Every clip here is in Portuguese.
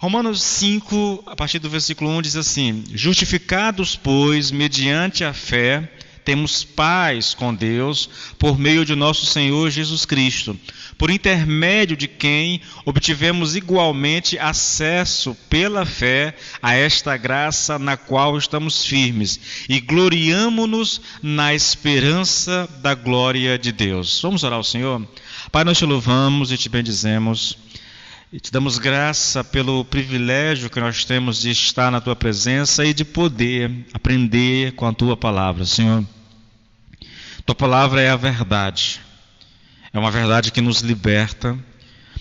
Romanos 5, a partir do versículo 1, diz assim: justificados, pois, mediante a fé, temos paz com Deus, por meio de nosso Senhor Jesus Cristo, por intermédio de quem obtivemos igualmente acesso pela fé a esta graça na qual estamos firmes, e gloriamo-nos na esperança da glória de Deus. Vamos orar ao Senhor? Pai, nós te louvamos e te bendizemos. E te damos graça pelo privilégio que nós temos de estar na Tua presença e de poder aprender com a Tua palavra. Senhor, Tua palavra é a verdade. É uma verdade que nos liberta.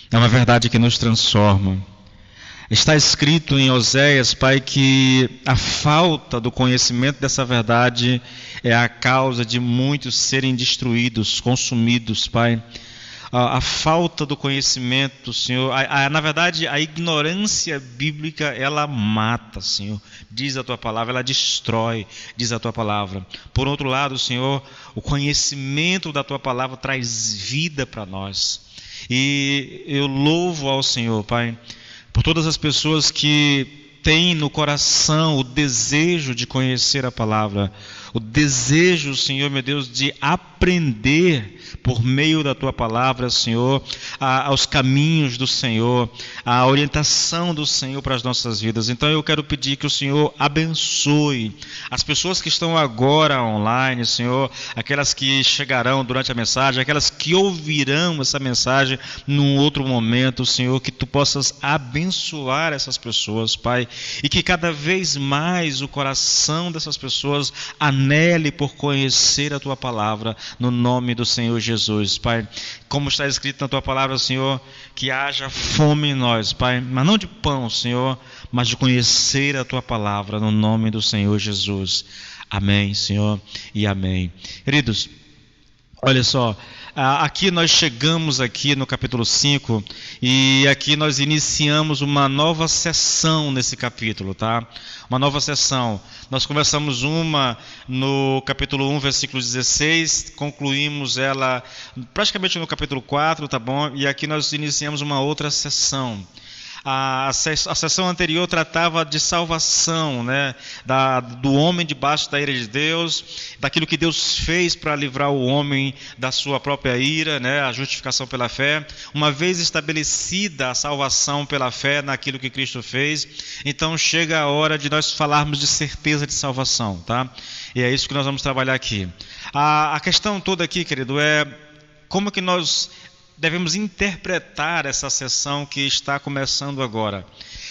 É uma verdade que nos transforma. Está escrito em Oséias, Pai, que a falta do conhecimento dessa verdade é a causa de muitos serem destruídos, consumidos, Pai. A falta do conhecimento, Senhor, na verdade, a ignorância bíblica, ela mata, Senhor, diz a Tua palavra, ela destrói, diz a Tua palavra. Por outro lado, Senhor, o conhecimento da Tua palavra traz vida para nós. E eu louvo ao Senhor, Pai, por todas as pessoas que têm no coração o desejo de conhecer a palavra, o desejo, Senhor, meu Deus, de aprender por meio da Tua palavra, Senhor, aos caminhos do Senhor, a orientação do Senhor para as nossas vidas. Então eu quero pedir que o Senhor abençoe as pessoas que estão agora online, Senhor, aquelas que chegarão durante a mensagem, aquelas que ouvirão essa mensagem num outro momento, Senhor, que Tu possas abençoar essas pessoas, Pai, e que cada vez mais o coração dessas pessoas anele por conhecer a Tua palavra, no nome do Senhor Jesus, Pai. Como está escrito na Tua palavra, Senhor, que haja fome em nós, Pai, mas não de pão, Senhor, mas de conhecer a Tua palavra, no nome do Senhor Jesus. Amém, Senhor, e amém. Queridos, olha só, aqui nós chegamos aqui no capítulo 5 e aqui nós iniciamos uma nova sessão nesse capítulo, tá? Uma nova sessão. Nós começamos uma no capítulo 1, versículo 16, concluímos ela praticamente no capítulo 4, tá bom? E aqui nós iniciamos uma outra sessão. A sessão anterior tratava de salvação, né? Do homem debaixo da ira de Deus, daquilo que Deus fez para livrar o homem da sua própria ira, né? A justificação pela fé. Uma vez estabelecida a salvação pela fé naquilo que Cristo fez, então chega a hora de nós falarmos de certeza de salvação, tá? E é isso que nós vamos trabalhar aqui. A questão toda aqui, querido, é como que nós devemos interpretar essa sessão que está começando agora.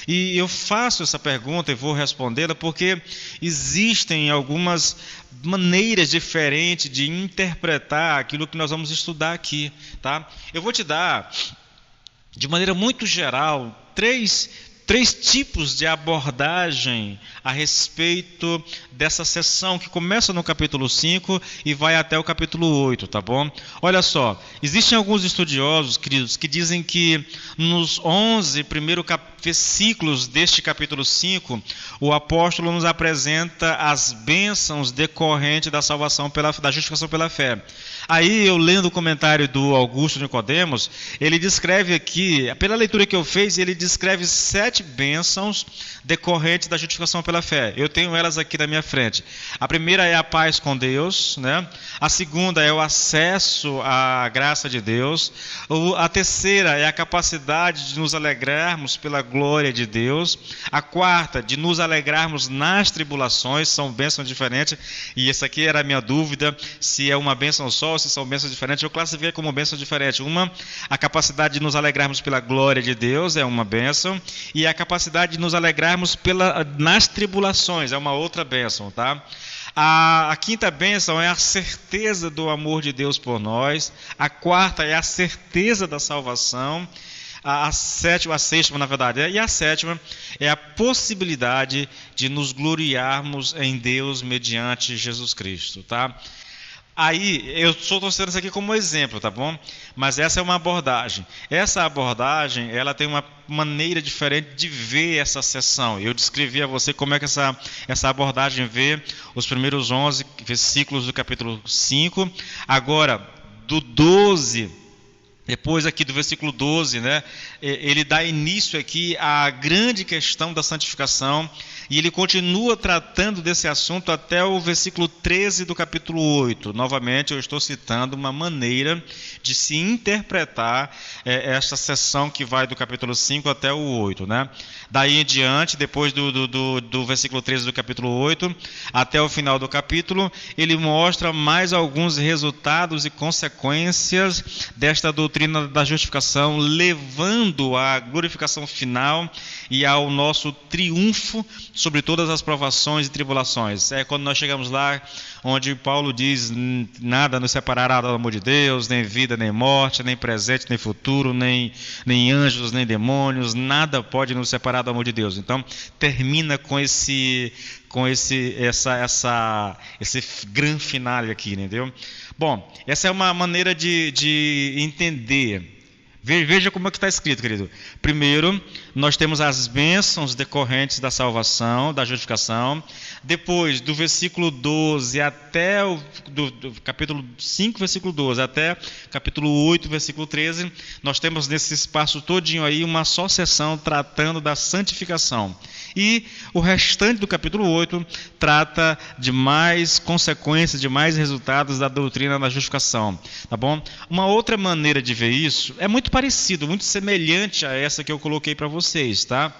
E eu faço essa pergunta e vou respondê-la porque existem algumas maneiras diferentes de interpretar aquilo que nós vamos estudar aqui, tá? Eu vou te dar, de maneira muito geral, três tipos de abordagem a respeito dessa sessão que começa no capítulo 5 e vai até o capítulo 8, tá bom? Olha só, existem alguns estudiosos, queridos, que dizem que nos 11 primeiros versículos deste capítulo 5, o apóstolo nos apresenta as bênçãos decorrentes da salvação da justificação pela fé. Aí, eu lendo o comentário do Augusto Nicodemos, ele descreve aqui, pela leitura que eu fiz, ele descreve 7 bênçãos decorrentes da justificação pela fé. Eu tenho elas aqui na minha frente. A primeira é a paz com Deus, né? A segunda é o acesso à graça de Deus. A terceira é a capacidade de nos alegrarmos pela glória de Deus. A quarta, de nos alegrarmos nas tribulações. São bênçãos diferentes. E essa aqui era a minha dúvida, se é uma bênção só, se são bênçãos diferentes. Eu classifiquei como bênção diferente. Uma, a capacidade de nos alegrarmos pela glória de Deus, é uma bênção. E a capacidade de nos alegrarmos nas tribulações, é uma outra bênção, tá? A quinta bênção é a certeza do amor de Deus por nós. A quarta é a certeza da salvação. A sexta, na verdade, e a sétima é a possibilidade de nos gloriarmos em Deus mediante Jesus Cristo, tá? Aí, eu estou trazendo isso aqui como exemplo, tá bom? Mas essa é uma abordagem. Essa abordagem, ela tem uma maneira diferente de ver essa sessão. Eu descrevi a você como é que essa abordagem vê os primeiros 11 versículos do capítulo 5. Agora, do 12 Depois aqui do versículo 12, né, ele dá início aqui à grande questão da santificação, e ele continua tratando desse assunto até o versículo 13 do capítulo 8. Novamente, eu estou citando uma maneira de se interpretar esta seção que vai do capítulo 5 até o 8. Né? Daí em diante, depois do versículo 13 do capítulo 8, até o final do capítulo, ele mostra mais alguns resultados e consequências desta doutrina da justificação, levando à glorificação final e ao nosso triunfo sobre todas as provações e tribulações. É quando nós chegamos lá onde Paulo diz: nada nos separará do amor de Deus, nem vida, nem morte, nem presente, nem futuro, nem anjos, nem demônios, nada pode nos separar do amor de Deus. Então termina com esse grande finale aqui, entendeu? Bom, essa é uma maneira de entender. Veja como é que está escrito, querido. Primeiro, nós temos as bênçãos decorrentes da salvação, da justificação. Depois, do versículo 12 até do capítulo 5, versículo 12, até capítulo 8, versículo 13, nós temos nesse espaço todinho aí uma só sessão tratando da santificação. E o restante do capítulo 8 trata de mais consequências, de mais resultados da doutrina da justificação. Tá bom? Uma outra maneira de ver isso é muito parecido, muito semelhante a essa que eu coloquei para vocês, tá?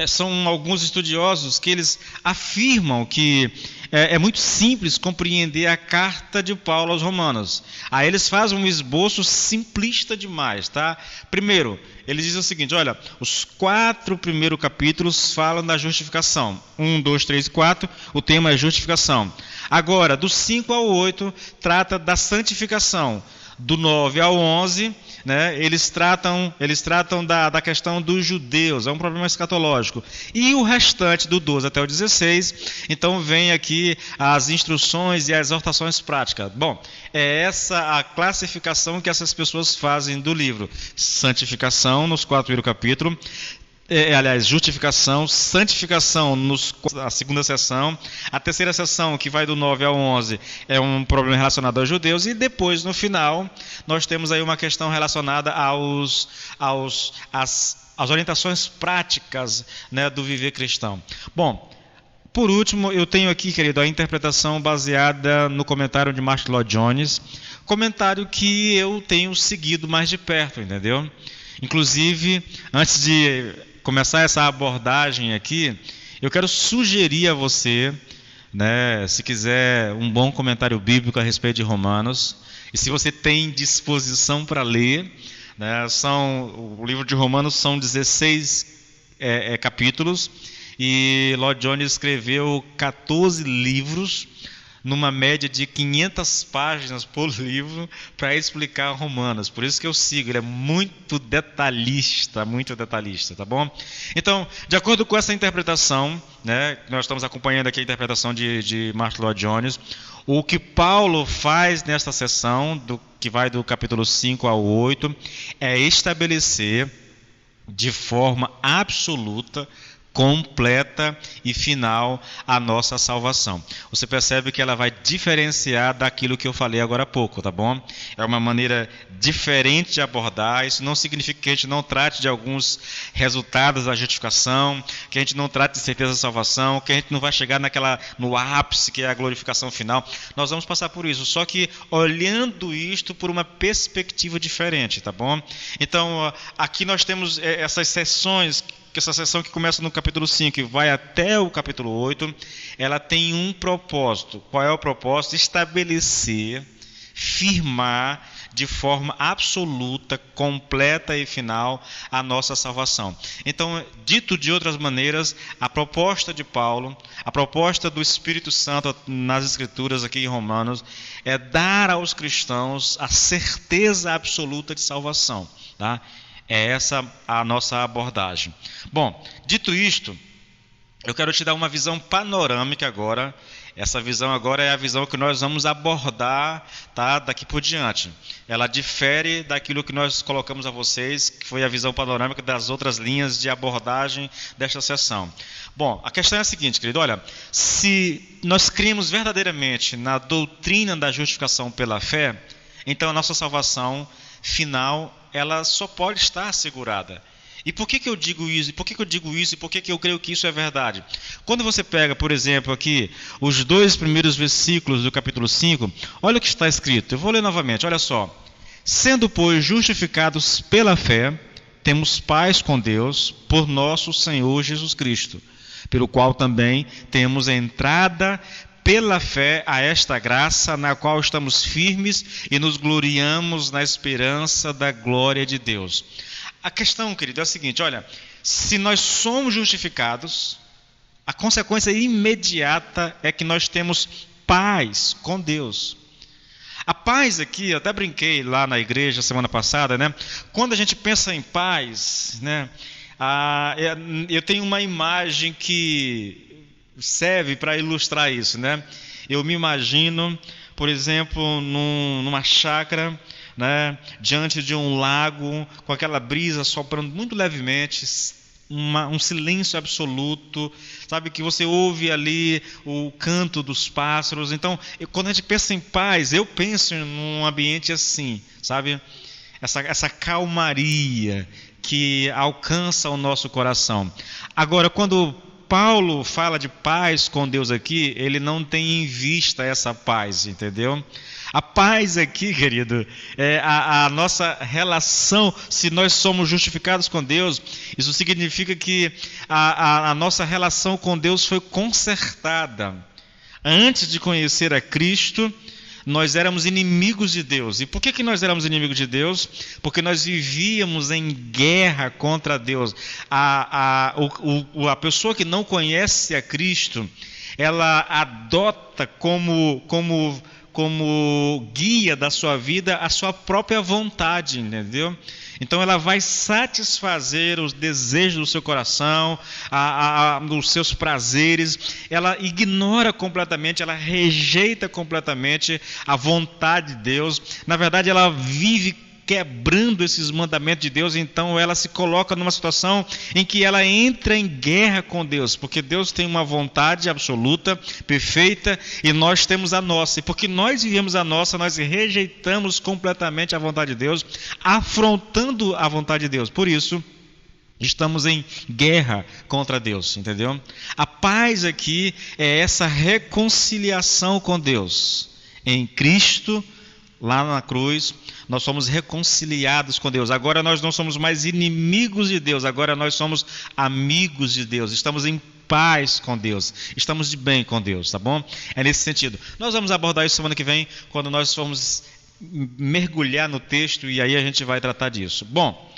São alguns estudiosos que eles afirmam que é muito simples compreender a carta de Paulo aos Romanos. Aí eles fazem um esboço simplista demais, tá? Primeiro, eles dizem o seguinte: olha, os 4 primeiros capítulos falam da justificação. 1, 2, 3 e 4, o tema é justificação. Agora, do 5 ao 8, trata da santificação. Do 9 ao 11, né, eles tratam da questão dos judeus, é um problema escatológico. E o restante, do 12 até o 16, então vem aqui as instruções e as exortações práticas. Bom, é essa a classificação que essas pessoas fazem do livro. Santificação, nos 4 primeiros capítulos. Justificação, santificação a segunda sessão, a terceira sessão, que vai do 9 ao 11, é um problema relacionado aos judeus, e depois, no final, nós temos aí uma questão relacionada às orientações práticas, né, do viver cristão. Bom, por último, eu tenho aqui, querido, a interpretação baseada no comentário de Martyn Lloyd-Jones, comentário que eu tenho seguido mais de perto, entendeu? Inclusive, antes de começar essa abordagem aqui, eu quero sugerir a você, né, se quiser um bom comentário bíblico a respeito de Romanos, e se você tem disposição para ler, né, o livro de Romanos são 16 capítulos, e Lloyd-Jones escreveu 14 livros, numa média de 500 páginas por livro, para explicar Romanos. Por isso que eu sigo, ele é muito detalhista, tá bom? Então, de acordo com essa interpretação, né, nós estamos acompanhando aqui a interpretação de Martyn Lloyd-Jones, o que Paulo faz nesta sessão, que vai do capítulo 5 ao 8, é estabelecer de forma absoluta, completa e final a nossa salvação. Você percebe que ela vai diferenciar daquilo que eu falei agora há pouco, tá bom? É uma maneira diferente de abordar. Isso não significa que a gente não trate de alguns resultados da justificação, que a gente não trate de certeza da salvação, que a gente não vai chegar no ápice, que é a glorificação final. Nós vamos passar por isso, só que olhando isto por uma perspectiva diferente, tá bom? Então, aqui nós temos essas sessões, essa sessão que começa no capítulo 5 e vai até o capítulo 8, ela tem um propósito. Qual é o propósito? Estabelecer, firmar de forma absoluta, completa e final a nossa salvação. Então, dito de outras maneiras, a proposta de Paulo, a proposta do Espírito Santo nas Escrituras aqui em Romanos, é dar aos cristãos a certeza absoluta de salvação, tá? É essa a nossa abordagem. Bom, dito isto, eu quero te dar uma visão panorâmica agora. Essa visão agora é a visão que nós vamos abordar, tá, daqui por diante. Ela difere daquilo que nós colocamos a vocês, que foi a visão panorâmica das outras linhas de abordagem desta sessão. Bom, a questão é a seguinte, querido, olha, se nós cremos verdadeiramente na doutrina da justificação pela fé, então a nossa salvação final, ela só pode estar assegurada. E por que eu digo isso? E por que eu digo isso? E por que eu creio que isso é verdade? Quando você pega, por exemplo, aqui, os 2 primeiros versículos do capítulo 5, olha o que está escrito. Eu vou ler novamente, olha só. Sendo, pois, justificados pela fé, temos paz com Deus por nosso Senhor Jesus Cristo, pelo qual também temos entrada pela fé a esta graça, na qual estamos firmes e nos gloriamos na esperança da glória de Deus. A questão, querido, é a seguinte, olha, se nós somos justificados, a consequência imediata é que nós temos paz com Deus. A paz aqui, eu até brinquei lá na igreja semana passada, né? Quando a gente pensa em paz, né? Eu tenho uma imagem que serve para ilustrar isso, né? Eu me imagino, por exemplo, numa chácara, né, diante de um lago, com aquela brisa soprando muito levemente, um silêncio absoluto, sabe, que você ouve ali o canto dos pássaros. Então, quando a gente pensa em paz, eu penso num ambiente assim, sabe, essa calmaria que alcança o nosso coração. Agora, quando Paulo fala de paz com Deus aqui, ele não tem em vista essa paz, entendeu? A paz aqui, querido, é a nossa relação. Se nós somos justificados com Deus, isso significa que a nossa relação com Deus foi consertada. Antes de conhecer a Cristo, nós éramos inimigos de Deus. E por que nós éramos inimigos de Deus? Porque nós vivíamos em guerra contra Deus. A pessoa que não conhece a Cristo, ela adota como guia da sua vida a sua própria vontade, entendeu? Então ela vai satisfazer os desejos do seu coração, os seus prazeres. Ela ignora completamente, ela rejeita completamente a vontade de Deus. Na verdade, ela vive quebrando esses mandamentos de Deus. Então ela se coloca numa situação em que ela entra em guerra com Deus, porque Deus tem uma vontade absoluta, perfeita, e nós temos a nossa. E porque nós vivemos a nossa, nós rejeitamos completamente a vontade de Deus, afrontando a vontade de Deus. Por isso, estamos em guerra contra Deus, entendeu? A paz aqui é essa reconciliação com Deus. Em Cristo, lá na cruz, nós somos reconciliados com Deus. Agora nós não somos mais inimigos de Deus, agora nós somos amigos de Deus. Estamos em paz com Deus, estamos de bem com Deus, tá bom? É nesse sentido. Nós vamos abordar isso semana que vem, quando nós formos mergulhar no texto, e aí a gente vai tratar disso. Bom,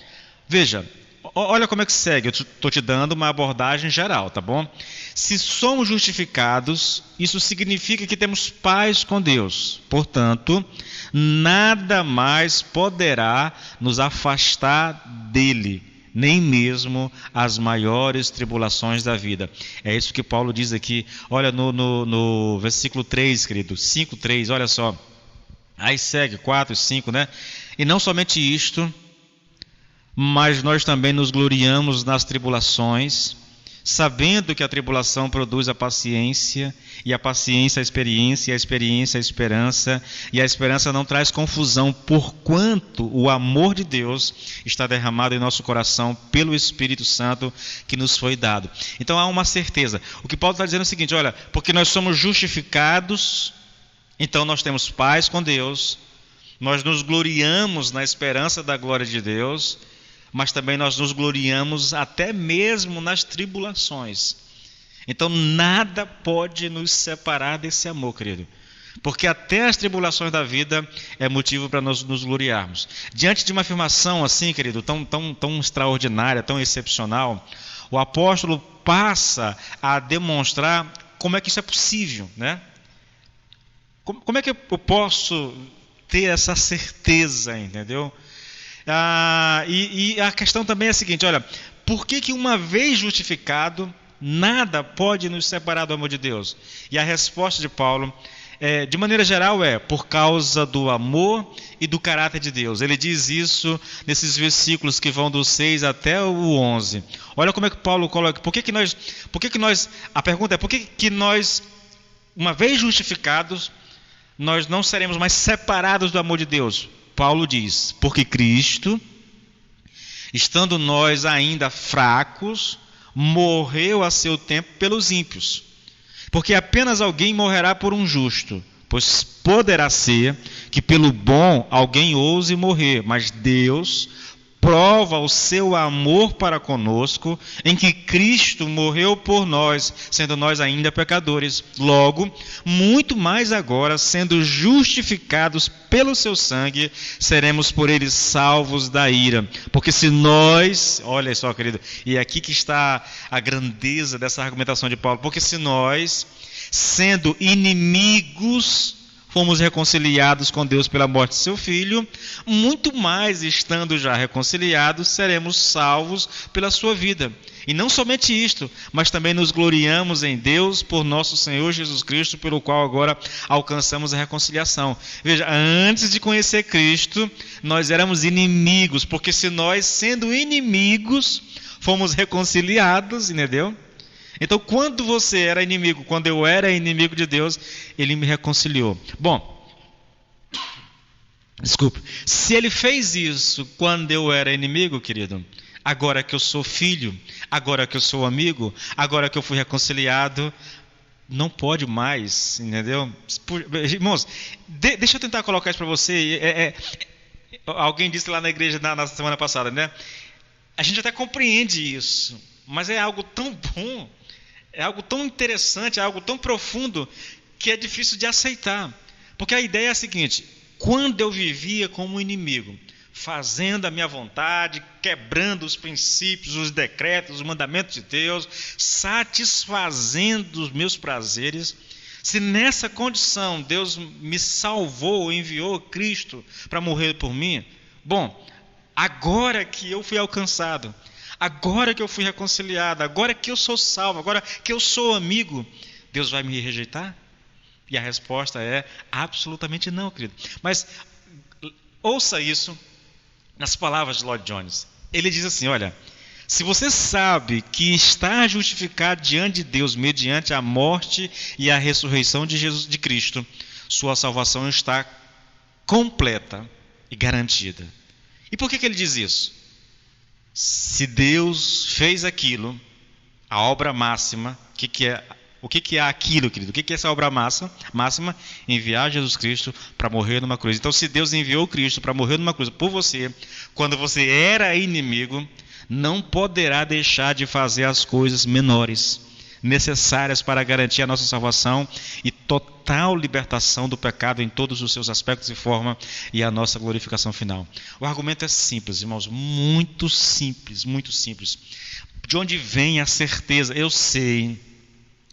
veja, olha como é que segue. Eu estou te dando uma abordagem geral, tá bom? Se somos justificados, isso significa que temos paz com Deus. Portanto, nada mais poderá nos afastar dele, nem mesmo as maiores tribulações da vida. É isso que Paulo diz aqui. Olha no versículo 3, querido, 5:3, olha só. Aí segue 4 e 5, né? E não somente isto, mas nós também nos gloriamos nas tribulações, sabendo que a tribulação produz a paciência, e a paciência a experiência, e a experiência a esperança, e a esperança não traz confusão, porquanto o amor de Deus está derramado em nosso coração pelo Espírito Santo que nos foi dado. Então há uma certeza. O que Paulo está dizendo é o seguinte, olha, porque nós somos justificados, então nós temos paz com Deus, nós nos gloriamos na esperança da glória de Deus, mas também nós nos gloriamos até mesmo nas tribulações. Então nada pode nos separar desse amor, querido. Porque até as tribulações da vida é motivo para nós nos gloriarmos. Diante de uma afirmação assim, querido, tão extraordinária, tão excepcional, o apóstolo passa a demonstrar como é que isso é possível, né? Como é que eu posso ter essa certeza, entendeu? E a questão também é a seguinte, olha, por que uma vez justificado, nada pode nos separar do amor de Deus? E a resposta de Paulo, de maneira geral, por causa do amor e do caráter de Deus. Ele diz isso nesses versículos que vão do 6 até o 11. Olha como é que Paulo coloca, a pergunta é, por que nós, uma vez justificados, nós não seremos mais separados do amor de Deus? Paulo diz: porque Cristo, estando nós ainda fracos, morreu a seu tempo pelos ímpios. Porque apenas alguém morrerá por um justo, pois poderá ser que pelo bom alguém ouse morrer, mas Deus prova o seu amor para conosco, em que Cristo morreu por nós, sendo nós ainda pecadores. Logo, muito mais agora, sendo justificados pelo seu sangue, seremos por ele salvos da ira. Porque se nós, olha só, querido, e é aqui que está a grandeza dessa argumentação de Paulo, porque se nós, sendo inimigos, fomos reconciliados com Deus pela morte de seu Filho, muito mais, estando já reconciliados, seremos salvos pela sua vida. E não somente isto, mas também nos gloriamos em Deus por nosso Senhor Jesus Cristo, pelo qual agora alcançamos a reconciliação. Veja, antes de conhecer Cristo, nós éramos inimigos, porque se nós, sendo inimigos, fomos reconciliados, entendeu? Então, quando você era inimigo, quando eu era inimigo de Deus, ele me reconciliou. Bom, desculpe, se ele fez isso quando eu era inimigo, querido, agora que eu sou filho, agora que eu sou amigo, agora que eu fui reconciliado, não pode mais, entendeu? Irmãos, deixa eu tentar colocar isso para você. Alguém disse lá na igreja na semana passada, né? A gente até compreende isso, mas é algo tão bom, é algo tão interessante, é algo tão profundo, que é difícil de aceitar. Porque a ideia é a seguinte: quando eu vivia como inimigo, fazendo a minha vontade, quebrando os princípios, os decretos, os mandamentos de Deus, satisfazendo os meus prazeres, se nessa condição Deus me salvou, enviou Cristo para morrer por mim, bom, agora que eu fui alcançado, agora que eu fui reconciliado, agora que eu sou salvo, agora que eu sou amigo, Deus vai me rejeitar? E a resposta é absolutamente não, querido. Mas ouça isso nas palavras de Lloyd Jones. Ele diz assim: olha, se você sabe que está justificado diante de Deus mediante a morte e a ressurreição de Jesus, de Cristo, sua salvação está completa e garantida. E por que ele diz isso? Se Deus fez aquilo, a obra máxima, o que é aquilo, querido? O que é essa obra máxima? Enviar Jesus Cristo para morrer numa cruz. Então, se Deus enviou Cristo para morrer numa cruz por você, quando você era inimigo, não poderá deixar de fazer as coisas menores, necessárias para garantir a nossa salvação e total libertação do pecado em todos os seus aspectos e forma, e a nossa glorificação final. O argumento é simples, irmãos, muito simples, muito simples. De onde vem a certeza? Eu sei,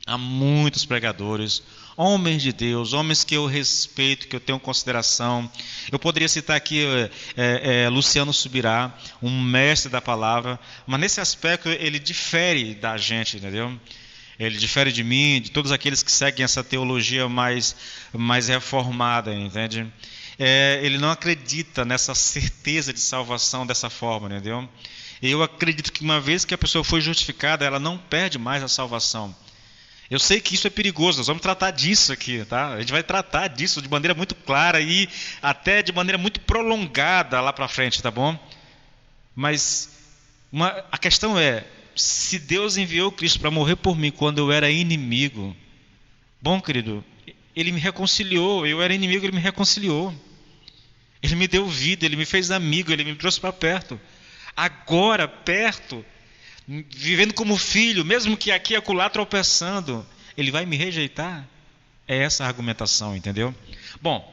há muitos pregadores, homens de Deus, homens que eu respeito, que eu tenho consideração. Eu poderia citar aqui Luciano Subirá, um mestre da palavra, mas nesse aspecto ele difere da gente, entendeu? Ele difere de mim, de todos aqueles que seguem essa teologia mais reformada, entende? Ele não acredita nessa certeza de salvação dessa forma, entendeu? Eu acredito que uma vez que a pessoa foi justificada, ela não perde mais a salvação. Eu sei que isso é perigoso, nós vamos tratar disso aqui, tá? A gente vai tratar disso de maneira muito clara e até de maneira muito prolongada lá para frente, tá bom? Mas a questão é, se Deus enviou Cristo para morrer por mim quando eu era inimigo, bom, querido, Ele me reconciliou. Eu era inimigo, Ele me reconciliou. Ele me deu vida, Ele me fez amigo, Ele me trouxe para perto. Agora, perto, vivendo como filho, mesmo que aqui e acolá tropeçando, Ele vai me rejeitar? É essa a argumentação, entendeu? Bom,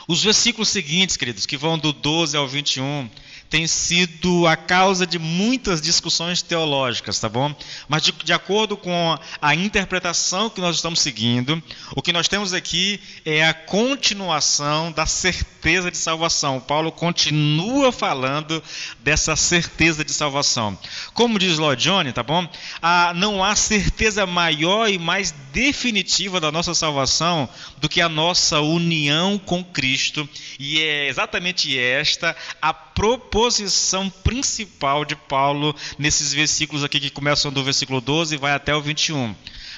os versículos seguintes, queridos, que vão do 12 ao 21, tem sido a causa de muitas discussões teológicas, tá bom? Mas de acordo com a interpretação que nós estamos seguindo, o que nós temos aqui é a continuação da certeza de salvação. Paulo continua falando dessa certeza de salvação. Como diz Lloyd Jones, tá bom? Não há certeza maior e mais definitiva da nossa salvação do que a nossa união com Cristo, e é exatamente esta a proposição principal de Paulo nesses versículos aqui que começam do versículo 12 e vai até o 21.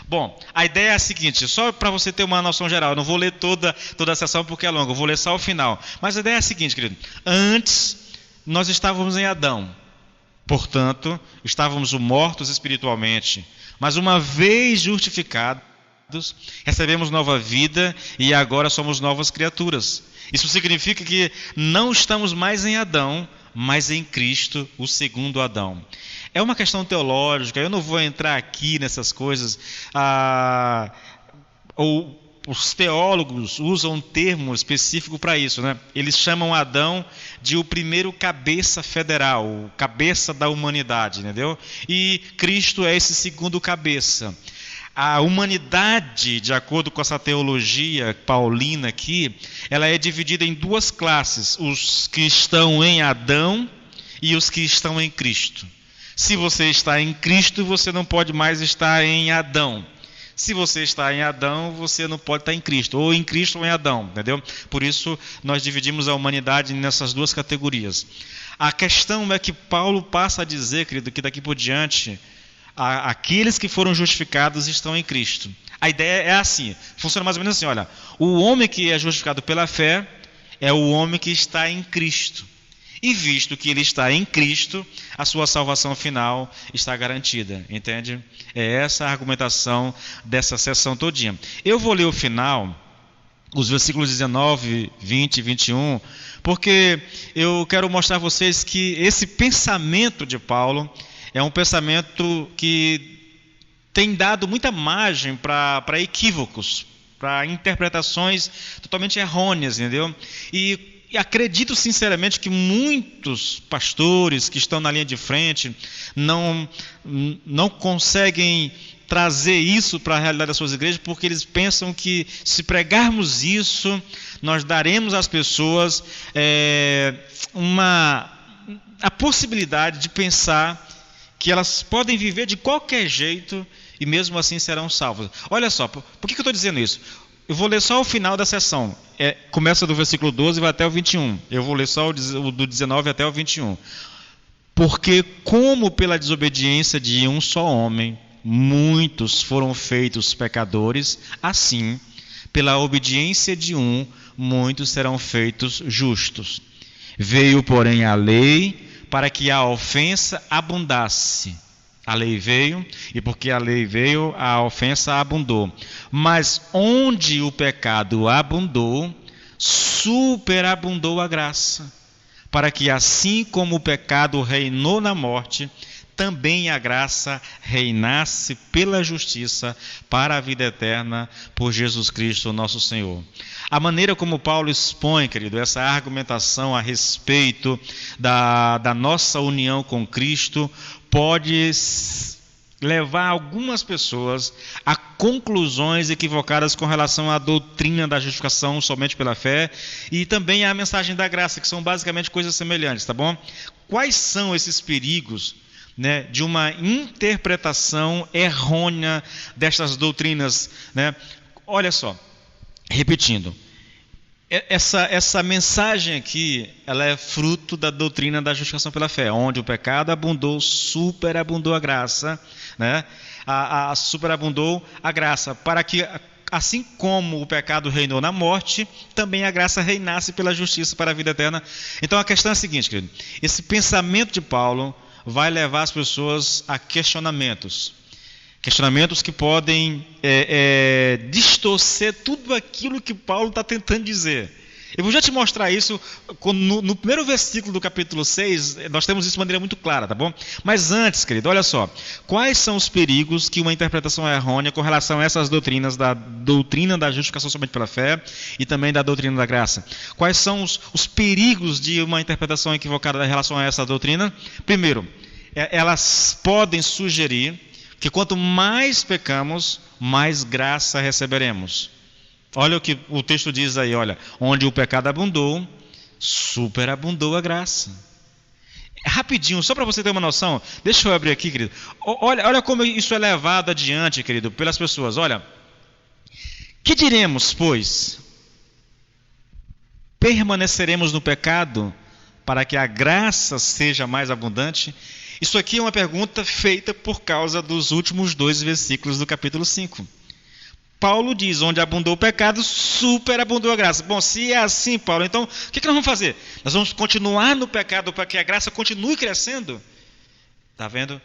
Bom, a ideia é a seguinte, só para você ter uma noção geral, eu não vou ler toda a sessão porque é longa, eu vou ler só o final. Mas a ideia é a seguinte, querido, antes nós estávamos em Adão, portanto, estávamos mortos espiritualmente, mas uma vez justificados, recebemos nova vida e agora somos novas criaturas. Isso significa que não estamos mais em Adão, mas em Cristo, o segundo Adão. É uma questão teológica, eu não vou entrar aqui nessas coisas. Os teólogos usam um termo específico para isso, né? Eles chamam Adão de o primeiro cabeça federal, o cabeça da humanidade, entendeu? E Cristo é esse segundo cabeça. A humanidade, de acordo com essa teologia paulina aqui, ela é dividida em duas classes, os que estão em Adão e os que estão em Cristo. Se você está em Cristo, você não pode mais estar em Adão. Se você está em Adão, você não pode estar em Cristo, ou em Cristo ou em Adão, entendeu? Por isso, nós dividimos a humanidade nessas duas categorias. A questão é que Paulo passa a dizer, querido, que daqui por diante, aqueles que foram justificados estão em Cristo. A ideia é assim, funciona mais ou menos assim, olha, o homem que é justificado pela fé é o homem que está em Cristo. E visto que ele está em Cristo, a sua salvação final está garantida, entende? É essa a argumentação dessa sessão todinha. Eu vou ler o final, os versículos 19, 20 e 21, porque eu quero mostrar a vocês que esse pensamento de Paulo é um pensamento que tem dado muita margem para equívocos, para interpretações totalmente errôneas, entendeu? E acredito sinceramente que muitos pastores que estão na linha de frente não conseguem trazer isso para a realidade das suas igrejas, porque eles pensam que se pregarmos isso, nós daremos às pessoas a possibilidade de pensar que elas podem viver de qualquer jeito e mesmo assim serão salvas. Olha só, por que eu estou dizendo isso? Eu vou ler só o final da sessão. Começa do versículo 12 e vai até o 21. Eu vou ler só o do 19 até o 21. Porque como pela desobediência de um só homem, muitos foram feitos pecadores, assim, pela obediência de um, muitos serão feitos justos. Veio, porém, a lei para que a ofensa abundasse. A lei veio, e porque a lei veio, a ofensa abundou. Mas onde o pecado abundou, superabundou a graça, para que assim como o pecado reinou na morte, também a graça reinasse pela justiça para a vida eterna por Jesus Cristo, nosso Senhor. A maneira como Paulo expõe, querido, essa argumentação a respeito da nossa união com Cristo pode levar algumas pessoas a conclusões equivocadas com relação à doutrina da justificação somente pela fé e também à mensagem da graça, que são basicamente coisas semelhantes, tá bom? Quais são esses perigos, né, de uma interpretação errônea destas doutrinas, né? Olha só, repetindo, essa mensagem aqui, ela é fruto da doutrina da justificação pela fé, onde o pecado abundou, superabundou a graça, né? Superabundou a graça, para que assim como o pecado reinou na morte, também a graça reinasse pela justiça para a vida eterna. Então a questão é a seguinte, querido, esse pensamento de Paulo vai levar as pessoas a questionamentos que podem distorcer tudo aquilo que Paulo está tentando dizer. Eu vou já te mostrar isso no primeiro versículo do capítulo 6, nós temos isso de maneira muito clara, tá bom? Mas antes, querido, olha só, quais são os perigos que uma interpretação errônea com relação a essas doutrinas, da doutrina da justificação somente pela fé e também da doutrina da graça? Quais são os perigos de uma interpretação equivocada em relação a essa doutrina? Primeiro, elas podem sugerir que quanto mais pecamos, mais graça receberemos. Olha o que o texto diz aí, olha, onde o pecado abundou, superabundou a graça. Rapidinho, só para você ter uma noção, deixa eu abrir aqui, querido. Olha como isso é levado adiante, querido, pelas pessoas. Olha, que diremos, pois? Permaneceremos no pecado para que a graça seja mais abundante? Isso aqui é uma pergunta feita por causa dos últimos 2 versículos do capítulo 5. Paulo diz, onde abundou o pecado, superabundou a graça. Bom, se é assim, Paulo, então o que nós vamos fazer? Nós vamos continuar no pecado para que a graça continue crescendo? Está vendo?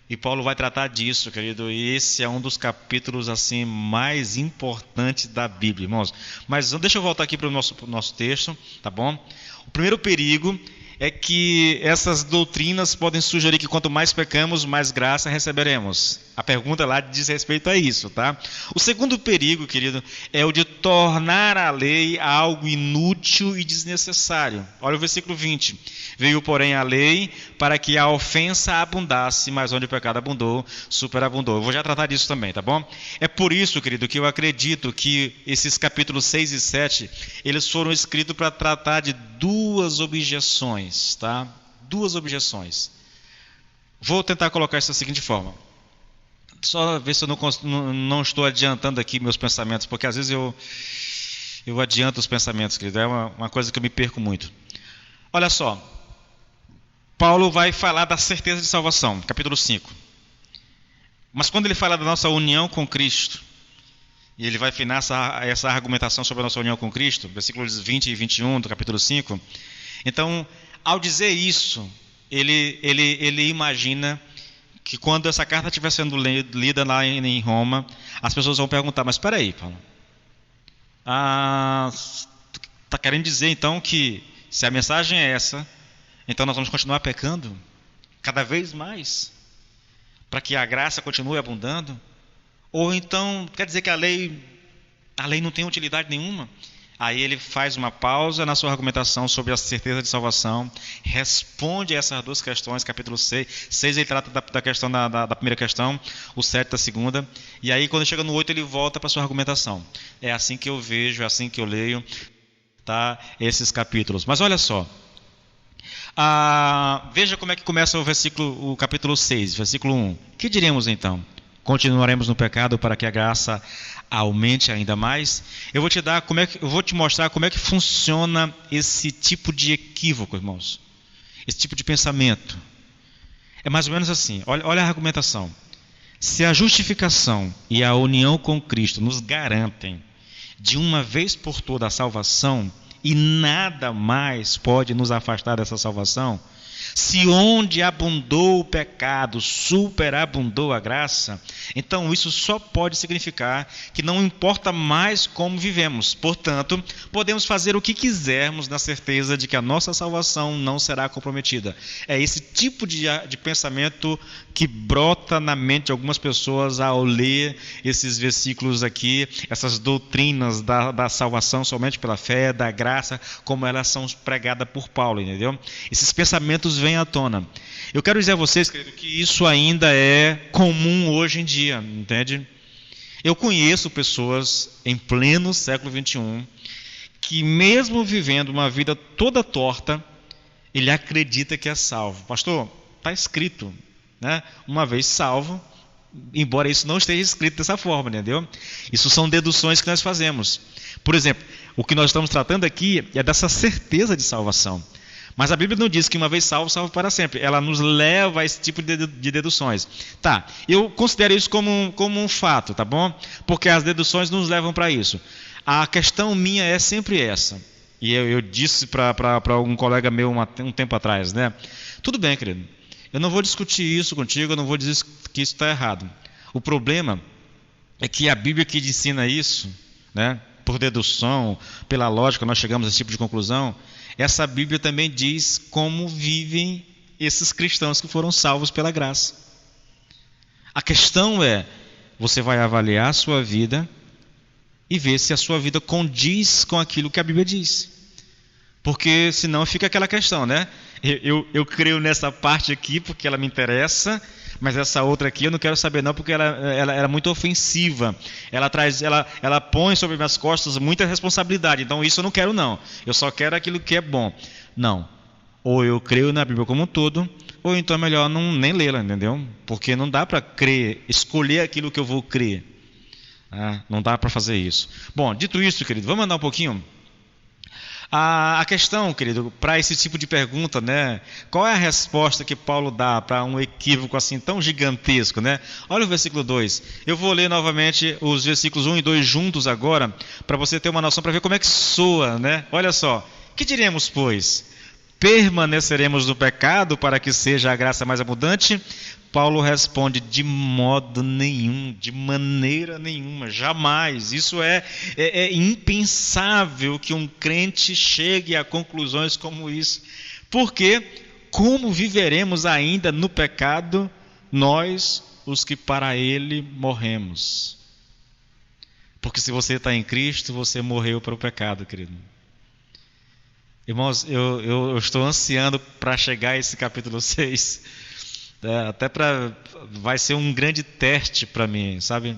E Paulo vai tratar disso, querido, e esse é um dos capítulos assim mais importantes da Bíblia, irmãos. Mas deixa eu voltar aqui para o nosso texto, tá bom? O primeiro perigo é que essas doutrinas podem sugerir que quanto mais pecamos, mais graça receberemos. A pergunta lá diz respeito a isso, tá? O segundo perigo, querido, é o de tornar a lei algo inútil e desnecessário. Olha o versículo 20. Veio, porém, a lei para que a ofensa abundasse, mas onde o pecado abundou, superabundou. Eu vou já tratar disso também, tá bom? É por isso, querido, que eu acredito que esses capítulos 6 e 7, eles foram escritos para tratar de 2 objeções, tá? 2 objeções. Vou tentar colocar isso da seguinte forma. Só ver se eu não estou adiantando aqui meus pensamentos, porque às vezes eu adianto os pensamentos, querido. É uma coisa que eu me perco muito. Olha só, Paulo vai falar da certeza de salvação, capítulo 5. Mas quando ele fala da nossa união com Cristo, e ele vai afinar essa argumentação sobre a nossa união com Cristo, versículos 20 e 21 do capítulo 5. Então, ao dizer isso, ele imagina que quando essa carta estiver sendo lida lá em Roma, as pessoas vão perguntar, mas espera aí, Paulo, está querendo dizer então que se a mensagem é essa, então nós vamos continuar pecando cada vez mais para que a graça continue abundando? Ou então quer dizer que a lei não tem utilidade nenhuma? Aí ele faz uma pausa na sua argumentação sobre a certeza de salvação, responde a essas 2 questões, capítulo 6 ele trata da questão da primeira questão, o 7 da segunda, e aí quando chega no 8 ele volta para a sua argumentação. É assim que eu vejo, é assim que eu leio, tá, esses capítulos. Mas olha só, veja como é que começa o capítulo 6, versículo 1. Que diremos então? Continuaremos no pecado para que a graça aumente ainda mais? Eu vou te mostrar como é que funciona esse tipo de equívoco, irmãos. Esse tipo de pensamento. É mais ou menos assim. Olha a argumentação. Se a justificação e a união com Cristo nos garantem de uma vez por toda a salvação, e nada mais pode nos afastar dessa salvação, se onde abundou o pecado, superabundou a graça, então isso só pode significar que não importa mais como vivemos. Portanto, podemos fazer o que quisermos na certeza de que a nossa salvação não será comprometida. É esse tipo de pensamento que brota na mente de algumas pessoas ao ler esses versículos aqui, essas doutrinas da salvação somente pela fé, da graça, como elas são pregadas por Paulo, entendeu? Esses pensamentos vêm à tona. Eu quero dizer a vocês, querido, que isso ainda é comum hoje em dia, entende? Eu conheço pessoas em pleno século XXI que, mesmo vivendo uma vida toda torta, ele acredita que é salvo. Pastor, está escrito, né? Uma vez salvo, embora isso não esteja escrito dessa forma, entendeu? Isso são deduções que nós fazemos. Por exemplo, o que nós estamos tratando aqui é dessa certeza de salvação. Mas a Bíblia não diz que uma vez salvo, salvo para sempre. Ela nos leva a esse tipo de deduções. Tá, eu considero isso como um fato, tá bom? Porque as deduções nos levam para isso. A questão minha é sempre essa. E eu disse para um colega meu um tempo atrás, né? Tudo bem, querido. Eu não vou discutir isso contigo, eu não vou dizer que isso está errado. O problema é que a Bíblia que ensina isso, né? Por dedução, pela lógica, nós chegamos a esse tipo de conclusão. Essa Bíblia também diz como vivem esses cristãos que foram salvos pela graça. A questão é, você vai avaliar a sua vida e ver se a sua vida condiz com aquilo que a Bíblia diz. Porque senão fica aquela questão, né? Eu creio nessa parte aqui porque ela me interessa, mas essa outra aqui eu não quero saber não, porque ela é muito ofensiva. Ela põe sobre minhas costas muita responsabilidade. Então isso eu não quero não. Eu só quero aquilo que é bom. Não. Ou eu creio na Bíblia como um todo, ou então é melhor nem lê-la, entendeu? Porque não dá para escolher aquilo que eu vou crer. Não dá para fazer isso. Bom, dito isso, querido, vamos andar um pouquinho. A questão, querido, para esse tipo de pergunta, né? Qual é a resposta que Paulo dá para um equívoco assim tão gigantesco, né? Olha o versículo 2. Eu vou ler novamente os versículos 1 e 2 juntos agora, para você ter uma noção, para ver como é que soa, né? Olha só. Que diremos, pois? Permaneceremos no pecado para que seja a graça mais abundante? Paulo responde: de modo nenhum, de maneira nenhuma, jamais. Isso é impensável que um crente chegue a conclusões como isso. Porque como viveremos ainda no pecado, nós, os que para ele morremos? Porque se você está em Cristo, você morreu para o pecado, querido. Irmãos, eu estou ansiando para chegar a esse capítulo 6. Vai ser um grande teste para mim, sabe?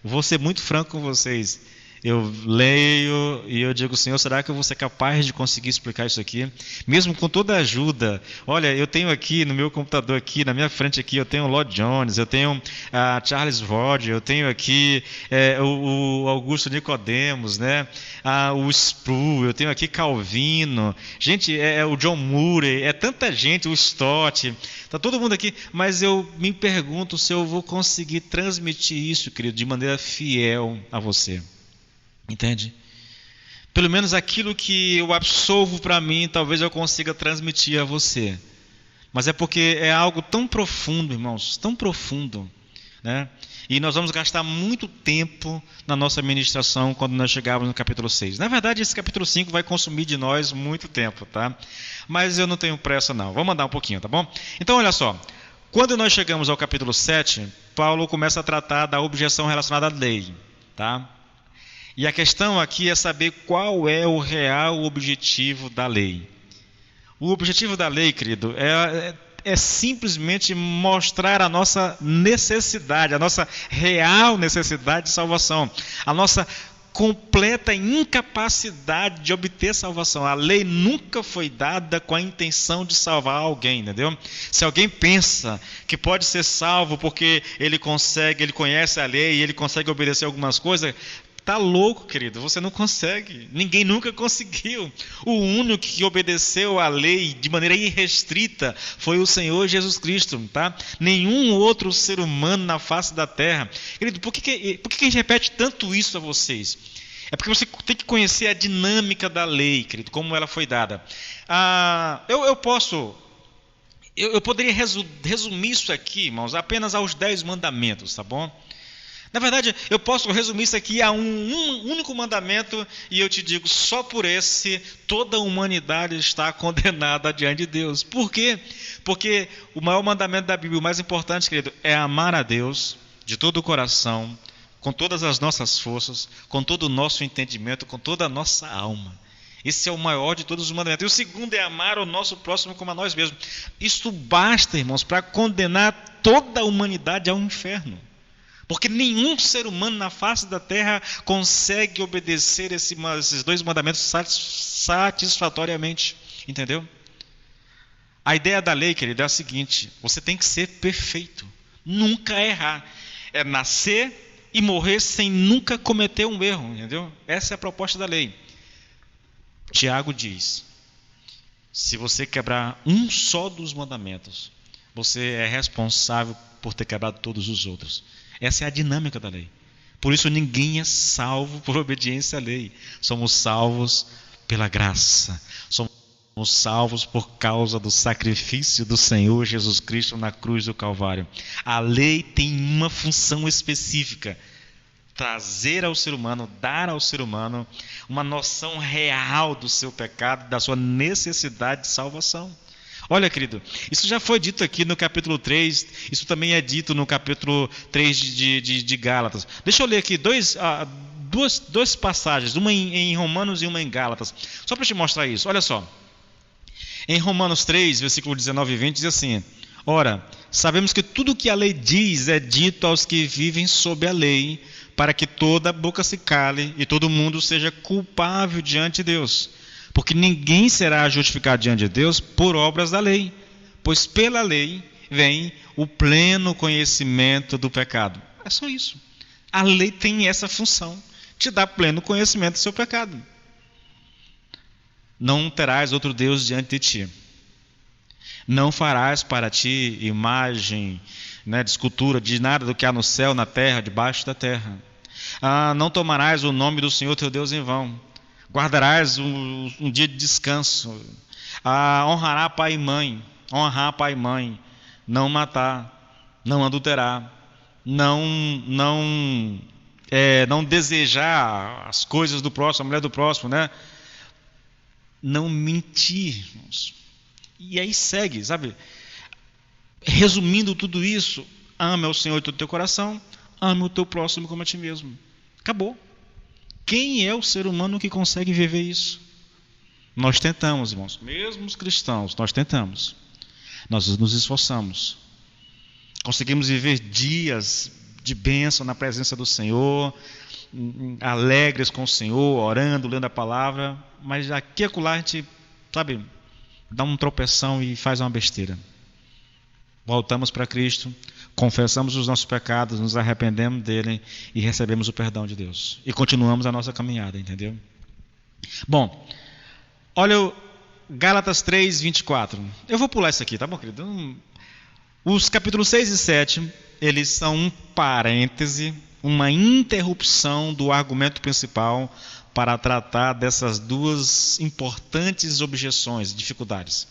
Vou ser muito franco com vocês. Eu leio e eu digo: Senhor, será que eu vou ser capaz de conseguir explicar isso aqui? Mesmo com toda a ajuda. Olha, eu tenho aqui no meu computador, aqui na minha frente aqui, eu tenho o Lloyd Jones, eu tenho a Charles Rodge, eu tenho aqui o Augusto Nicodemos, né? O Sproul, eu tenho aqui Calvino. Gente, o John Moore, é tanta gente, o Stott, está todo mundo aqui. Mas eu me pergunto se eu vou conseguir transmitir isso, querido, de maneira fiel a você. Entende? Pelo menos aquilo que eu absolvo para mim, talvez eu consiga transmitir a você. Mas é porque é algo tão profundo, irmãos, tão profundo, né? E nós vamos gastar muito tempo na nossa ministração quando nós chegarmos no capítulo 6. Na verdade, esse capítulo 5 vai consumir de nós muito tempo, tá? Mas eu não tenho pressa não. Vamos andar um pouquinho, tá bom? Então, olha só. Quando nós chegamos ao capítulo 7, Paulo começa a tratar da objeção relacionada à lei, tá? E a questão aqui é saber qual é o real objetivo da lei. O objetivo da lei, querido, é simplesmente mostrar a nossa necessidade, a nossa real necessidade de salvação, a nossa completa incapacidade de obter salvação. A lei nunca foi dada com a intenção de salvar alguém, entendeu? Se alguém pensa que pode ser salvo porque ele conhece a lei e ele consegue obedecer algumas coisas, tá louco, querido, você não consegue. Ninguém nunca conseguiu. O único que obedeceu à lei de maneira irrestrita foi o Senhor Jesus Cristo, tá? Nenhum outro ser humano na face da terra. Querido, por que a gente repete tanto isso a vocês? É porque você tem que conhecer a dinâmica da lei, querido, como ela foi dada. Eu poderia resumir isso aqui, irmãos, apenas aos 10 mandamentos, tá bom? Na verdade, eu posso resumir isso aqui a um único mandamento e eu te digo: só por esse toda a humanidade está condenada diante de Deus. Por quê? Porque o maior mandamento da Bíblia, o mais importante, querido, é amar a Deus de todo o coração, com todas as nossas forças, com todo o nosso entendimento, com toda a nossa alma. Esse é o maior de todos os mandamentos. E o segundo é amar o nosso próximo como a nós mesmos. Isso basta, irmãos, para condenar toda a humanidade ao inferno. Porque nenhum ser humano na face da terra consegue obedecer esses 2 mandamentos satisfatoriamente. Entendeu? A ideia da lei, querido, é a seguinte: você tem que ser perfeito, nunca errar. É nascer e morrer sem nunca cometer um erro, entendeu? Essa é a proposta da lei. Tiago diz: se você quebrar um só dos mandamentos, você é responsável por ter quebrado todos os outros. Essa é a dinâmica da lei. Por isso ninguém é salvo por obediência à lei. Somos salvos pela graça. Somos salvos por causa do sacrifício do Senhor Jesus Cristo na cruz do Calvário. A lei tem uma função específica: trazer ao ser humano, dar ao ser humano uma noção real do seu pecado, da sua necessidade de salvação. Olha, querido, isso já foi dito aqui no capítulo 3, isso também é dito no capítulo 3 de Gálatas. Deixa eu ler aqui duas passagens, uma em Romanos e uma em Gálatas, só para te mostrar isso. Olha só, em Romanos 3, versículo 19 e 20, diz assim: ora, sabemos que tudo o que a lei diz é dito aos que vivem sob a lei, para que toda boca se cale e todo mundo seja culpável diante de Deus. Porque ninguém será justificado diante de Deus por obras da lei, pois pela lei vem o pleno conhecimento do pecado. É só isso. A lei tem essa função, te dar pleno conhecimento do seu pecado. Não terás outro Deus diante de ti. Não farás para ti imagem, de escultura, de nada do que há no céu, na terra, debaixo da terra. Não tomarás o nome do Senhor teu Deus em vão. Guardarás um dia de descanso. Honrar pai e mãe. Não matar, não adulterar, não desejar as coisas do próximo, a mulher do próximo, Não mentir, irmãos. E aí segue, sabe? Resumindo tudo isso, ame ao Senhor de todo o teu coração, ame o teu próximo como a ti mesmo. Acabou. Quem é o ser humano que consegue viver isso? Nós tentamos, irmãos. Mesmo os cristãos, nós tentamos. Nós nos esforçamos. Conseguimos viver dias de bênção na presença do Senhor, alegres com o Senhor, orando, lendo a palavra, mas aqui e acolá a gente, dá um tropeção e faz uma besteira. Voltamos para Cristo, confessamos os nossos pecados, nos arrependemos dele e recebemos o perdão de Deus. E continuamos a nossa caminhada, entendeu? Bom, olha o Gálatas 3, 24. Eu vou pular isso aqui, tá bom, querido? Os capítulos 6 e 7, eles são um parêntese, uma interrupção do argumento principal para tratar dessas duas importantes objeções, dificuldades.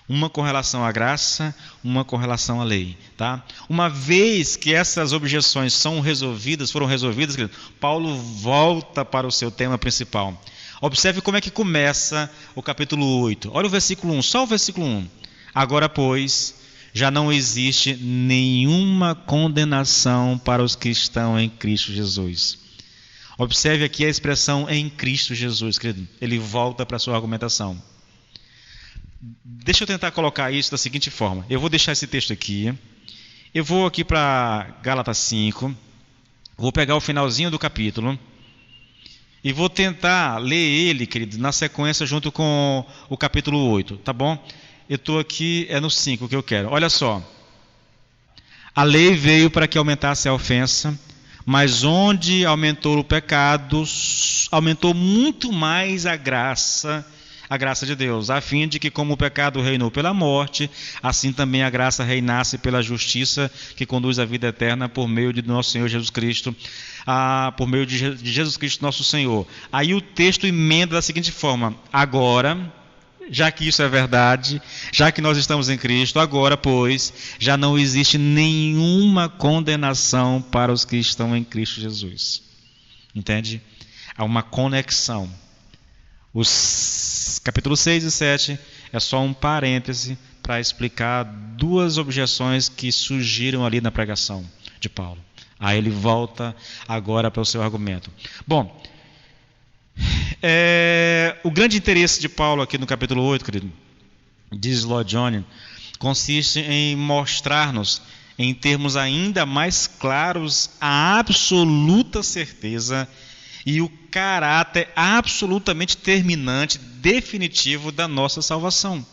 Uma com relação à graça, uma com relação à lei. Tá? Uma vez que essas objeções foram resolvidas, Paulo volta para o seu tema principal. Observe como é que começa o capítulo 8. Olha o versículo 1, só o versículo 1. Agora, pois, já não existe nenhuma condenação para os que estão em Cristo Jesus. Observe aqui a expressão em Cristo Jesus, querido. Ele volta para a sua argumentação. Deixa eu tentar colocar isso da seguinte forma. Eu vou deixar esse texto aqui. Eu vou aqui para Gálatas 5. Vou pegar o finalzinho do capítulo. E vou tentar ler ele, querido, na sequência junto com o capítulo 8. Tá bom? Eu estou aqui, no 5 que eu quero. Olha só. A lei veio para que aumentasse a ofensa, mas onde aumentou o pecado, aumentou muito mais a graça de Deus, a fim de que, como o pecado reinou pela morte, assim também a graça reinasse pela justiça que conduz à vida eterna por meio de nosso Senhor Jesus Cristo, por meio de Jesus Cristo nosso Senhor. Aí o texto emenda da seguinte forma: agora, já que isso é verdade, já que nós estamos em Cristo, agora, pois, já não existe nenhuma condenação para os que estão em Cristo Jesus. Entende? Há uma conexão. Os capítulos 6 e 7 é só um parêntese para explicar duas objeções que surgiram ali na pregação de Paulo. Aí ele volta agora para o seu argumento. Bom, o grande interesse de Paulo aqui no capítulo 8, querido, diz Lloyd Jones, consiste em mostrar-nos, em termos ainda mais claros, a absoluta certeza e o caráter absolutamente terminante, definitivo da nossa salvação.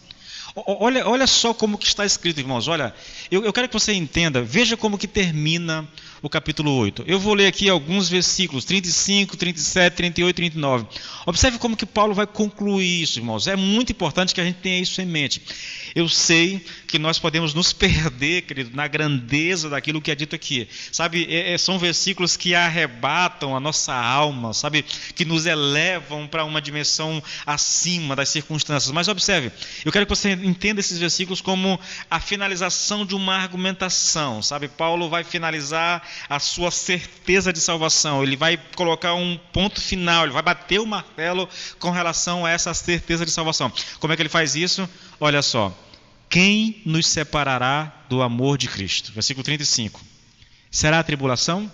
Olha só como que está escrito, irmãos. Olha, eu quero que você entenda, veja como que termina o capítulo 8. Eu vou ler aqui alguns versículos, 35, 37, 38 e 39. Observe como que Paulo vai concluir isso, irmãos. É muito importante que a gente tenha isso em mente. Eu sei que nós podemos nos perder, querido, na grandeza daquilo que é dito aqui. Sabe, são versículos que arrebatam a nossa alma, sabe, que nos elevam para uma dimensão acima das circunstâncias. Mas observe, eu quero que você entenda esses versículos como a finalização de uma argumentação, sabe? Paulo vai finalizar a sua certeza de salvação, ele vai colocar um ponto final, ele vai bater o martelo com relação a essa certeza de salvação. Como é que ele faz isso? Olha só. Quem nos separará do amor de Cristo? Versículo 35. Será a tribulação,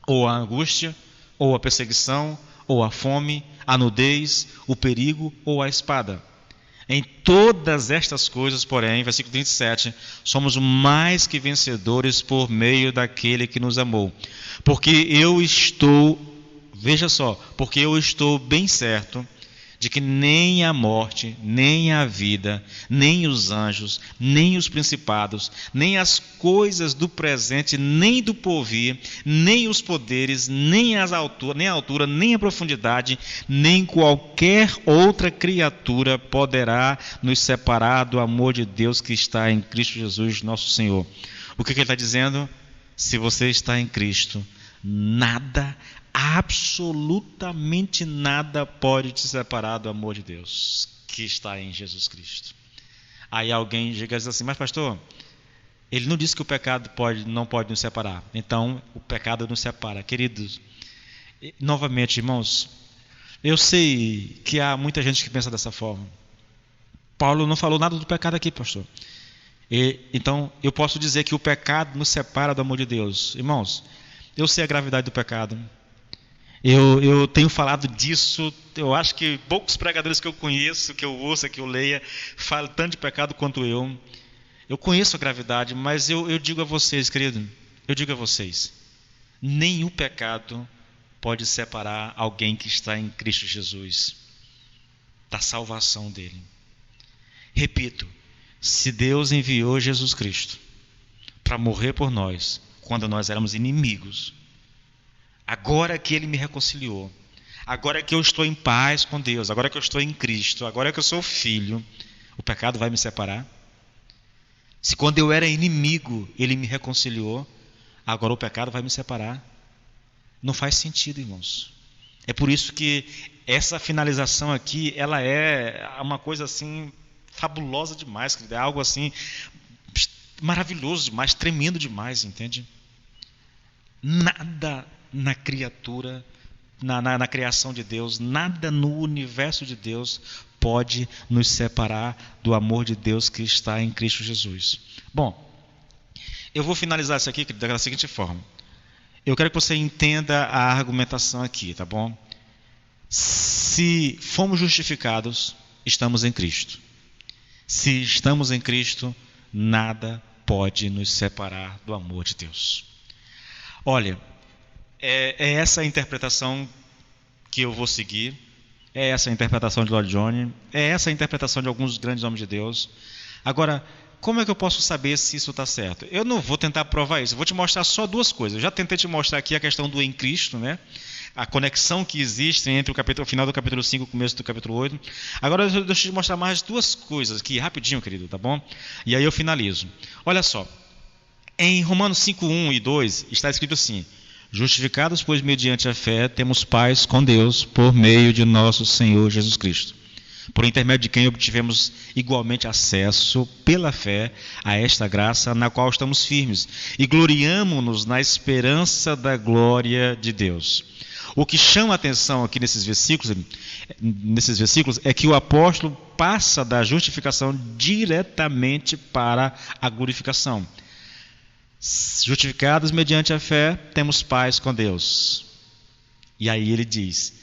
ou a angústia, ou a perseguição, ou a fome, a nudez, o perigo ou a espada? Em todas estas coisas, porém, versículo 37, somos mais que vencedores por meio daquele que nos amou. Porque eu estou bem certo de que nem a morte, nem a vida, nem os anjos, nem os principados, nem as coisas do presente, nem do porvir, nem os poderes, nem a altura, nem a profundidade, nem qualquer outra criatura poderá nos separar do amor de Deus que está em Cristo Jesus, nosso Senhor. O que ele está dizendo? Se você está em Cristo, nada, absolutamente nada pode te separar do amor de Deus que está em Jesus Cristo. Aí alguém chega e diz assim: mas pastor, ele não disse que o pecado não pode nos separar. Então o pecado nos separa. Queridos, novamente, irmãos, eu sei que há muita gente que pensa dessa forma. Paulo não falou nada do pecado aqui, pastor. Então eu posso dizer que o pecado nos separa do amor de Deus. Irmãos, eu sei a gravidade do pecado. Eu tenho falado disso. Eu acho que poucos pregadores que eu conheço, que eu ouça, que eu leia, falam tanto de pecado quanto eu. Eu conheço a gravidade, mas eu digo a vocês, querido, eu digo a vocês, nenhum pecado pode separar alguém que está em Cristo Jesus da salvação dele. Repito, se Deus enviou Jesus Cristo para morrer por nós, quando nós éramos inimigos, agora que Ele me reconciliou, agora que eu estou em paz com Deus, agora que eu estou em Cristo, agora que eu sou filho, o pecado vai me separar? Se quando eu era inimigo Ele me reconciliou, agora o pecado vai me separar? Não faz sentido, irmãos. É por isso que essa finalização aqui, ela é uma coisa assim fabulosa demais, é algo assim maravilhoso demais, tremendo demais, entende? Nada na criatura, na criação de Deus, nada no universo de Deus pode nos separar do amor de Deus que está em Cristo Jesus. Bom, eu vou finalizar isso aqui da seguinte forma. Eu quero que você entenda a argumentação aqui, tá bom? Se fomos justificados, estamos em Cristo. Se estamos em Cristo, nada pode nos separar do amor de Deus. Olha, é essa a interpretação que eu vou seguir, é essa a interpretação de Lloyd Jones, é essa a interpretação de alguns grandes homens de Deus. Agora, como é que eu posso saber se isso está certo? Eu não vou tentar provar isso, eu vou te mostrar só duas coisas. Eu já tentei te mostrar aqui a questão do em Cristo, né? A conexão que existe entre o final do capítulo 5 e o começo do capítulo 8. Agora deixa eu te mostrar mais duas coisas aqui, rapidinho, querido, tá bom? E aí eu finalizo. Olha só, em Romanos 5, 1 e 2 está escrito assim: justificados, pois, mediante a fé, temos paz com Deus por meio de nosso Senhor Jesus Cristo, por intermédio de quem obtivemos igualmente acesso pela fé a esta graça na qual estamos firmes e gloriamo-nos na esperança da glória de Deus. O que chama a atenção aqui nesses versículos é que o apóstolo passa da justificação diretamente para a glorificação. Justificados mediante a fé, temos paz com Deus. E aí ele diz: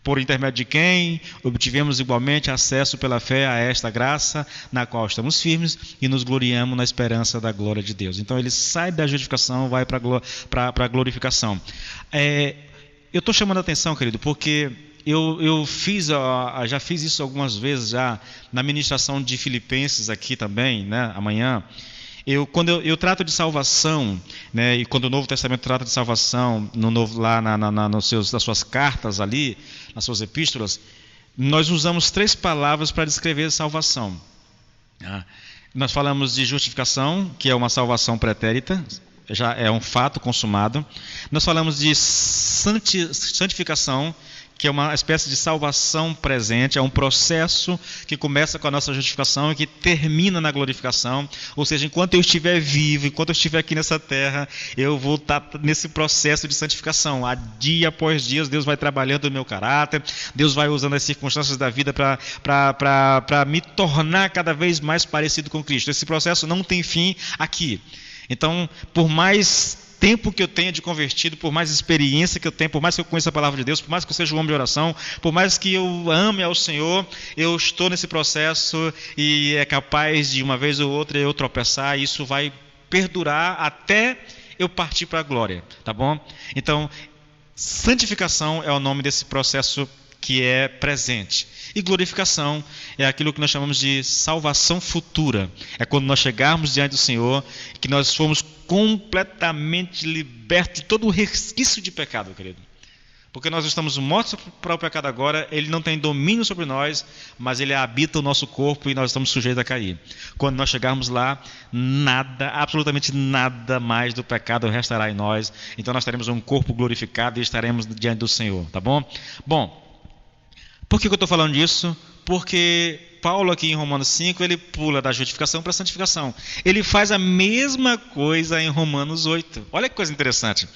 por intermédio de quem obtivemos igualmente acesso pela fé a esta graça, na qual estamos firmes e nos gloriamos na esperança da glória de Deus. Então ele sai da justificação, vai para a glorificação. Eu estou chamando a atenção, querido, porque eu já fiz isso algumas vezes já na ministração de Filipenses aqui também, né, amanhã. Quando eu trato de salvação, né, e quando o Novo Testamento trata de salvação, lá nas suas cartas ali, nas suas epístolas, nós usamos 3 palavras para descrever salvação. Nós falamos de justificação, que é uma salvação pretérita, já é um fato consumado. Nós falamos de santificação, que é uma espécie de salvação presente, é um processo que começa com a nossa justificação e que termina na glorificação. Ou seja, enquanto eu estiver vivo, enquanto eu estiver aqui nessa terra, eu vou estar nesse processo de santificação. Dia após dia, Deus vai trabalhando no meu caráter, Deus vai usando as circunstâncias da vida para me tornar cada vez mais parecido com Cristo. Esse processo não tem fim aqui. Então, por mais tempo que eu tenha de convertido, por mais experiência que eu tenha, por mais que eu conheça a palavra de Deus, por mais que eu seja um homem de oração, por mais que eu ame ao Senhor, eu estou nesse processo e é capaz de uma vez ou outra eu tropeçar, e isso vai perdurar até eu partir para a glória, tá bom? Então, santificação é o nome desse processo que é presente. E glorificação é aquilo que nós chamamos de salvação futura. É quando nós chegarmos diante do Senhor, que nós fomos completamente libertos de todo o resquício de pecado, querido. Porque nós estamos mortos para o pecado agora, ele não tem domínio sobre nós, mas ele habita o nosso corpo e nós estamos sujeitos a cair. Quando nós chegarmos lá, nada, absolutamente nada mais do pecado restará em nós. Então nós teremos um corpo glorificado e estaremos diante do Senhor, tá bom? Bom, por que eu estou falando disso? Porque Paulo aqui em Romanos 5, ele pula da justificação para a santificação. Ele faz a mesma coisa em Romanos 8. Olha que coisa interessante.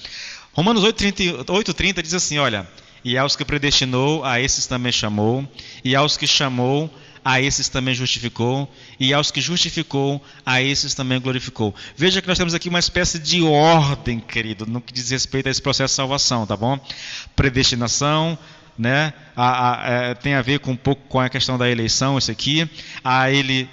Romanos 8:30 diz assim, olha, e aos que predestinou, a esses também chamou, e aos que chamou, a esses também justificou, e aos que justificou, a esses também glorificou. Veja que nós temos aqui uma espécie de ordem, querido, no que diz respeito a esse processo de salvação, tá bom? Predestinação, né? Tem a ver com um pouco com a questão da eleição, isso aqui.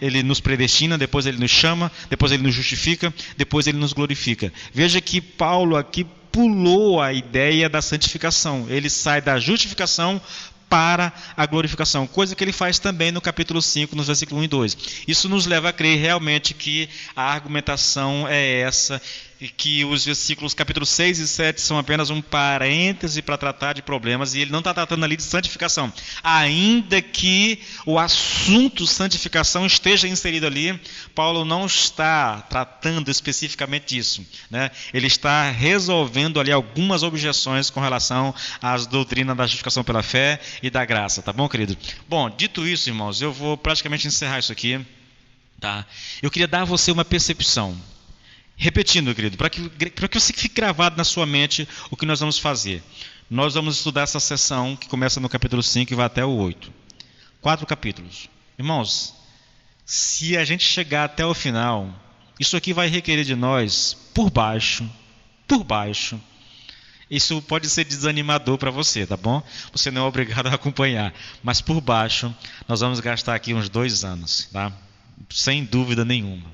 Ele nos predestina, depois ele nos chama, depois ele nos justifica, depois ele nos glorifica. Veja que Paulo aqui pulou a ideia da santificação. Ele sai da justificação para a glorificação, coisa que ele faz também no capítulo 5, nos versículos 1 e 2. Isso nos leva a crer realmente que a argumentação é essa, e que os versículos capítulos 6 e 7 são apenas um parêntese para tratar de problemas, e ele não está tratando ali de santificação. Ainda que o assunto santificação esteja inserido ali, Paulo não está tratando especificamente disso, né? Ele está resolvendo ali algumas objeções com relação às doutrinas da justificação pela fé e da graça, tá bom, querido? Bom, dito isso, irmãos, eu vou praticamente encerrar isso aqui, tá? Eu queria dar a você uma percepção. Repetindo, querido, para que você fique gravado na sua mente o que nós vamos fazer. Nós vamos estudar essa sessão que começa no capítulo 5 e vai até o 8. 4 capítulos. Irmãos, se a gente chegar até o final, isso aqui vai requerer de nós, por baixo, isso pode ser desanimador para você, tá bom? Você não é obrigado a acompanhar, mas por baixo, nós vamos gastar aqui uns 2 anos, tá? Sem dúvida nenhuma.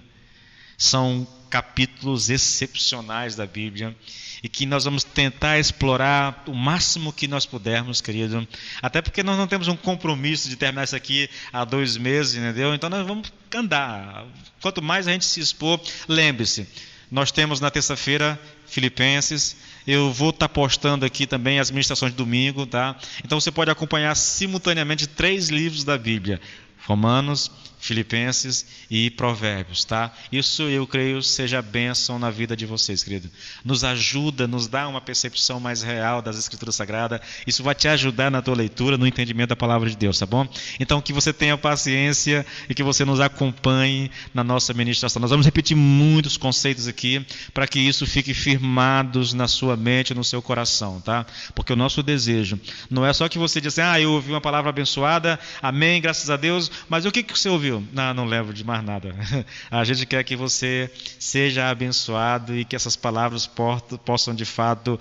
São capítulos excepcionais da Bíblia e que nós vamos tentar explorar o máximo que nós pudermos, querido. Até porque nós não temos um compromisso de terminar isso aqui há 2 meses, entendeu? Então nós vamos andar. Quanto mais a gente se expor, lembre-se, nós temos na terça-feira Filipenses. Eu vou estar postando aqui também as ministrações de domingo, tá? Então você pode acompanhar simultaneamente 3 livros da Bíblia: Romanos, Filipenses e Provérbios, tá? Isso eu creio seja bênção na vida de vocês, querido. Nos ajuda, nos dá uma percepção mais real das Escrituras Sagradas. Isso vai te ajudar na tua leitura, no entendimento da palavra de Deus, tá bom? Então que você tenha paciência e que você nos acompanhe na nossa ministração. Nós vamos repetir muitos conceitos aqui para que isso fique firmados na sua mente, no seu coração, tá? Porque o nosso desejo não é só que você diga assim, eu ouvi uma palavra abençoada, amém, graças a Deus, mas o que você ouviu? Não lembro de mais nada. A gente quer que você seja abençoado e que essas palavras possam de fato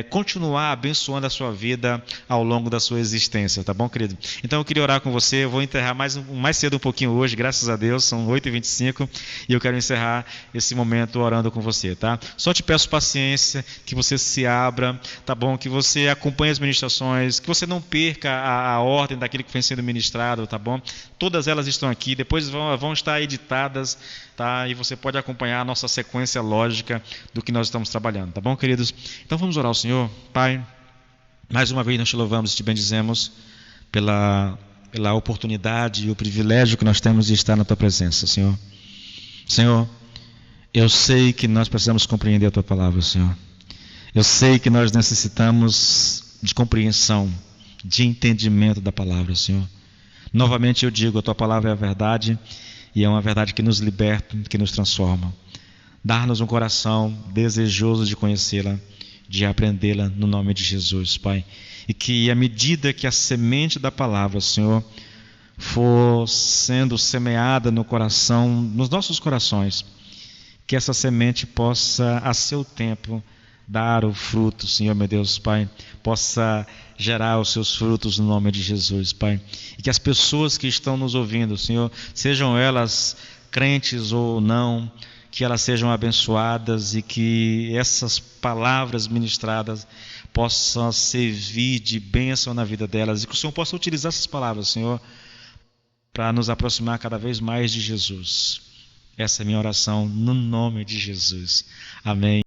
continuar abençoando a sua vida ao longo da sua existência, tá bom, querido? Então eu queria orar com você. Eu vou enterrar mais cedo um pouquinho hoje, graças a Deus, são 8h25 e eu quero encerrar esse momento orando com você, tá? Só te peço paciência, que você se abra, tá bom? Que você acompanhe as ministrações, que você não perca a ordem daquilo que vem sendo ministrado, tá bom? Todas elas estão aqui, depois vão estar editadas, tá? E você pode acompanhar a nossa sequência lógica do que nós estamos trabalhando, tá bom, queridos? Então vamos orar ao Senhor. Pai, mais uma vez nós te louvamos e te bendizemos pela oportunidade e o privilégio que nós temos de estar na tua presença, Senhor. Senhor, eu sei que nós precisamos compreender a tua palavra, Senhor. Eu sei que nós necessitamos de compreensão, de entendimento da palavra, Senhor. Novamente eu digo, a tua palavra é a verdade, e é uma verdade que nos liberta, que nos transforma. Dar-nos um coração desejoso de conhecê-la, de aprendê-la no nome de Jesus, Pai. E que à medida que a semente da palavra, Senhor, for sendo semeada no coração, nos nossos corações, que essa semente possa, a seu tempo, dar o fruto, Senhor, meu Deus, Pai, possa gerar os seus frutos no nome de Jesus, Pai. E que as pessoas que estão nos ouvindo, Senhor, sejam elas crentes ou não, que elas sejam abençoadas e que essas palavras ministradas possam servir de bênção na vida delas e que o Senhor possa utilizar essas palavras, Senhor, para nos aproximar cada vez mais de Jesus. Essa é a minha oração no nome de Jesus. Amém.